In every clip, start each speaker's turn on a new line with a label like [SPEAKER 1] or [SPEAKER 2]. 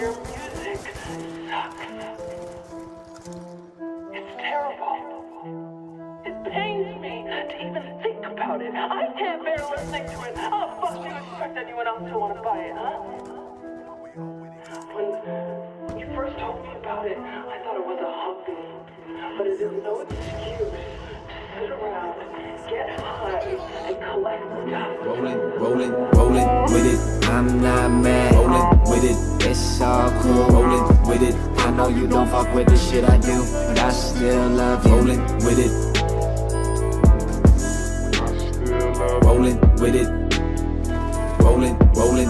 [SPEAKER 1] Your music sucks. It's terrible. It pains me to even think about it. I can't bear listening to it. Oh, fuck, you expect anyone else to want to buy it, huh? When you first told me about it, I thought it was a hobby. But it is no excuse to sit around, get high, and collect stuff.
[SPEAKER 2] Rolling with it. I'm not mad. Rolling with it. It's all cool. Rolling with it. I know you don't fuck with the shit I do, but I still love you. Rolling with it. Rolling with it. Rolling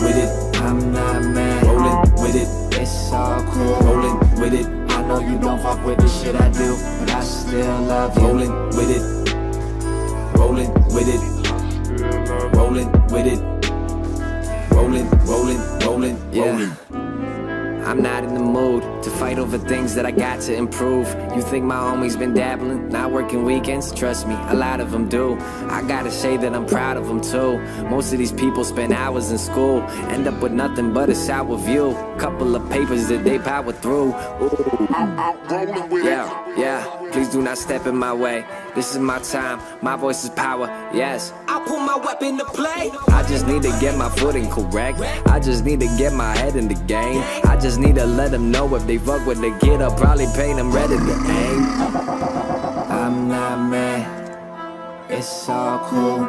[SPEAKER 2] with it. I'm not mad. Rolling with it. It's all cool. Rolling with it. I know you don't fuck with the shit I do, but I still love you. Rolling with it. Rolling with it. Rolling with it. Rolling. Yeah. I'm not in the mood to fight over things that I got to improve. You think my homie's been dabbling, not working weekends? Trust me, a lot of them do. I gotta say that I'm proud of them too. Most of these people spend hours in school, end up with nothing but a sour view. Couple of papers that they power through. Yeah, please do not step in my way. This is my time, my voice is power, yes. I'll put my weapon to play. I just need to get my footing correct. I just need to get my head in the game. I just need to let them know if they fuck with the kid, I'll probably paint them ready to aim. I'm not mad, it's all cool.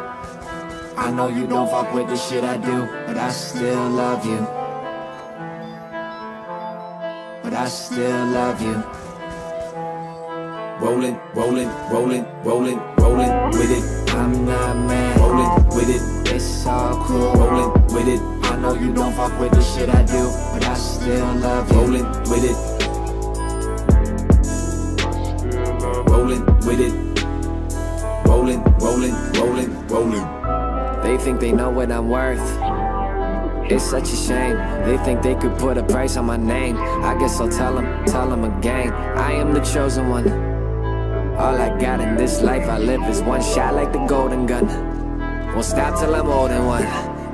[SPEAKER 2] I know you don't fuck with the shit I do, but I still love you. But I still love you. Rolling with it. I'm not mad. Rolling with it. It's all cool. Rolling with it. I know you don't fuck with the shit I do, but I still love you. Rolling with it. Rolling with it. Rolling. They think they know what I'm worth. It's such a shame. They think they could put a price on my name. I guess I'll tell them again. I am the chosen one. All I got in this life I live is one shot like the golden gun. Won't stop till I'm old and one.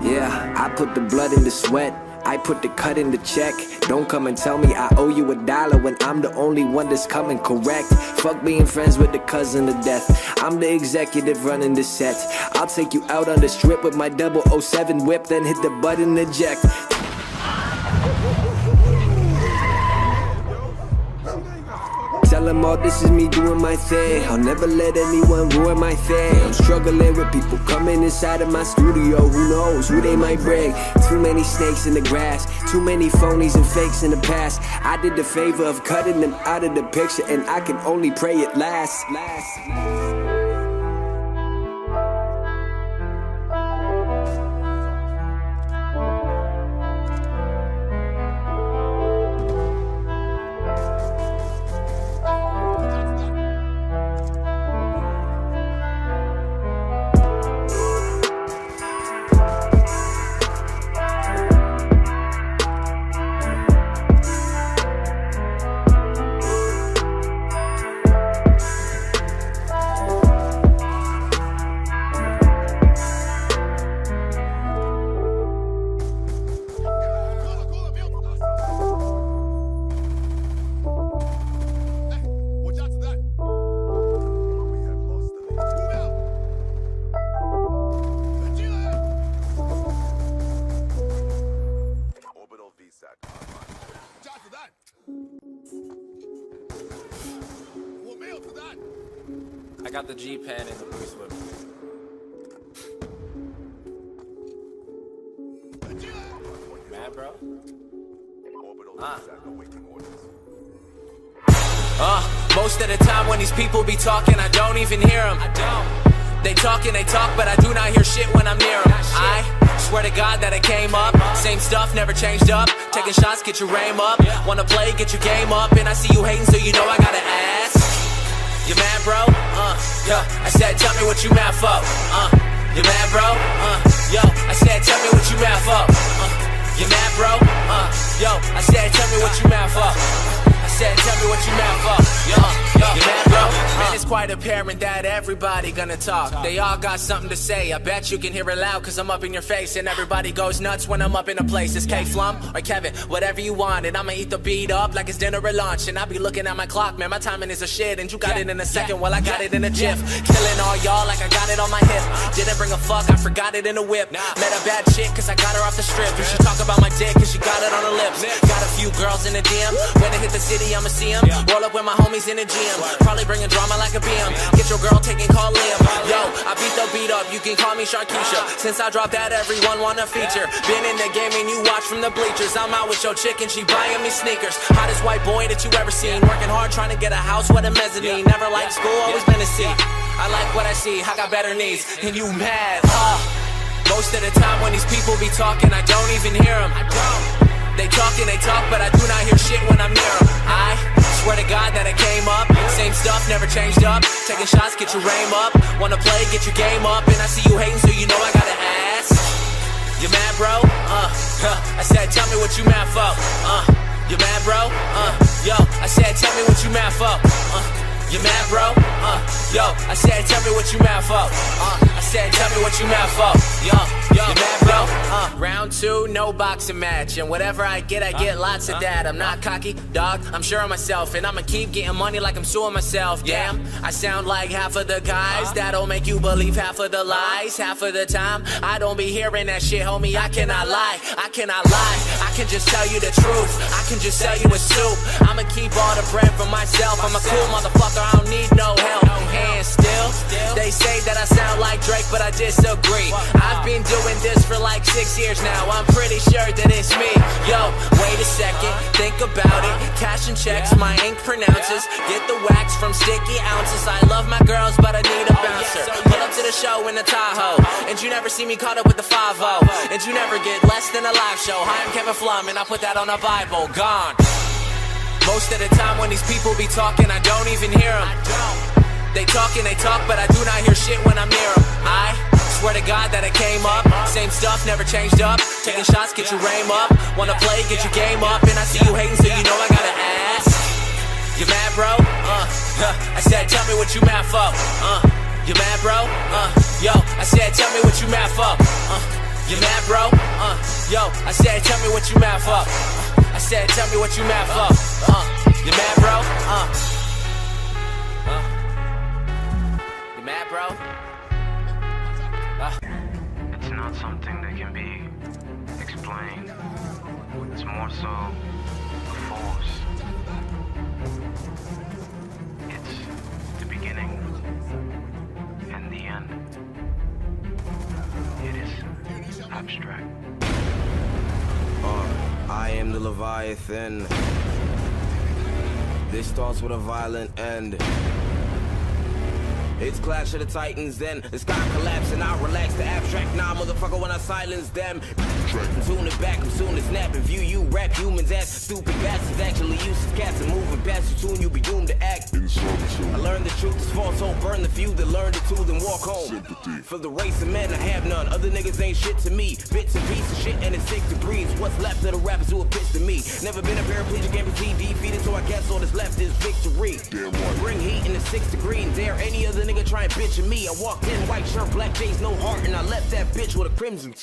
[SPEAKER 2] Yeah, I put the blood in the sweat. I put the cut in the check. Don't come and tell me I owe you $1 when I'm the only one that's coming correct. Fuck being friends with the cousin of death. I'm the executive running the set. I'll take you out on the strip with my 007 whip, then hit the button eject. Tell them all this is me doing my thing. I'll never let anyone ruin my thing. I'm struggling with people coming inside of my studio. Who knows who they might bring? Too many snakes in the grass. Too many phonies and fakes in the past. I did the favor of cutting them out of the picture, and I can only pray it lasts.
[SPEAKER 3] I got the G-Pen and the boost whip. Mad, bro? Most of the time when these people be talking, I don't even hear them. They talk and they talk, but I do not hear shit when I'm near them. I swear to God that I came up, same stuff, never changed up. Taking shots, get your aim up. Wanna play, get your game up. And I see you hating, so you know I gotta ask. You mad, bro? Yo, I said, tell me what you mad for. You mad, bro? Yo, I said, tell me what you mad for. You mad, bro? Yo, I said, tell me what you mad for. I said, tell me what you mad for. Yo, you mad, bro? Man, it's it's quite apparent that everybody gonna talk. They all got something to say. I bet you can hear it loud cause I'm up in your face. And everybody goes nuts when I'm up in a place. It's K-Flum or Kevin, whatever you want. And I'ma eat the beat up like it's dinner or lunch. And I be looking at my clock, man, my timing is a shit. And you got it in a second, well I got it in a jiff. Killing all y'all like I got it on my hip. Didn't bring a fuck, I forgot it in a whip. Met a bad chick cause I got her off the strip. You should talk about my dick cause she got it on her lips. Got a few girls in the DM. When I hit the city I'ma see them. Roll up with my homies in the gym. Probably bringing drama like a BM. Get your girl taking call Liam. Yo, I beat the beat up, you can call me Sharkeisha. Since I dropped that everyone wanna feature. Been in the game and you watch from the bleachers. I'm out with your chick and she buying me sneakers. Hottest white boy that you ever seen. Working hard trying to get a house with a mezzanine. Never liked school, always been a C. I like what I see, I got better needs. And you mad, most of the time when these people be talking, I don't even hear them. They talk and they talk, but I do not hear shit when I'm near them. I swear to God that I came up, same stuff, never changed up. Taking shots, get your aim up. Wanna play, get your game up. And I see you hating, so you know I gotta ask. You mad, bro? I said, tell me what you mad for. You mad, bro? Yo, I said, tell me what you mad for. You mad, bro? Yo, I said, tell me what you mad for. I said, tell me what you mad for. Yo, you mad, bro? Round 2, no boxing match. And whatever I get lots of that. I'm not cocky, dog, I'm sure of myself. And I'ma keep getting money like I'm suing myself. Damn, I sound like half of the guys that'll make you believe half of the lies. Half of the time, I don't be hearing that shit, homie. I cannot lie, I cannot lie. I can just tell you the truth, I can just sell you a soup. I'ma keep all the bread for myself. I'm a cool motherfucker, I don't need no help. And still, they say that I sound like Drake, but I disagree. I've been doing this for like 6 years now. I'm pretty sure that it's me. Yo, wait a second, think about it. Cash and checks, my ink pronounces. Get the wax from sticky ounces. I love my girls, but I need a bouncer. Pull up to the show in the Tahoe, and you never see me caught up with the 5-0. And you never get less than a live show. Hi, I'm Kevin Flum, and I put that on a Bible. Gone. Most of the time when these people be talking, I don't even hear them. They talk and they talk, but I do not hear shit when I'm near them. I swear to God that I came up, same stuff, never changed up. Taking shots, get your aim up. Wanna play, get your game up. And I see you hating, so you know I gotta ask. You mad, bro? I said, tell me what you mad for. You mad, bro? Yo, I said, tell me what you mad for. You mad, bro? Yo, I said, tell me what you mad for. I said, tell me what you mad for. You mad, bro? You mad, bro?
[SPEAKER 4] It's not something that can be explained. It's more so a force. It's the beginning and the end. It is abstract.
[SPEAKER 5] I am the Leviathan. This starts with a violent end. It's Clash of the Titans, then the sky collapsing. I relax the abstract. Nah, motherfucker, when I silence them. I'm tuning it back, I'm soon to snap and view you. Rap humans as stupid bastards. Actually useless cats and moving past you soon. You'll be doomed to act. I learned the truth is false, so burn the few that learned it too, then walk home. For the race of men, I have none. Other niggas ain't shit to me. Bits and pieces of shit, and it's 6 degrees. What's left of the rappers who are pissed to me? Never been a paraplegic amputee defeated, so I guess all that's left is victory. Bring heat in the 6 degrees. Dare any other nigga try and bitch at me. I walked in, white shirt, black jeans, no heart, and I left that bitch with a crimson tee.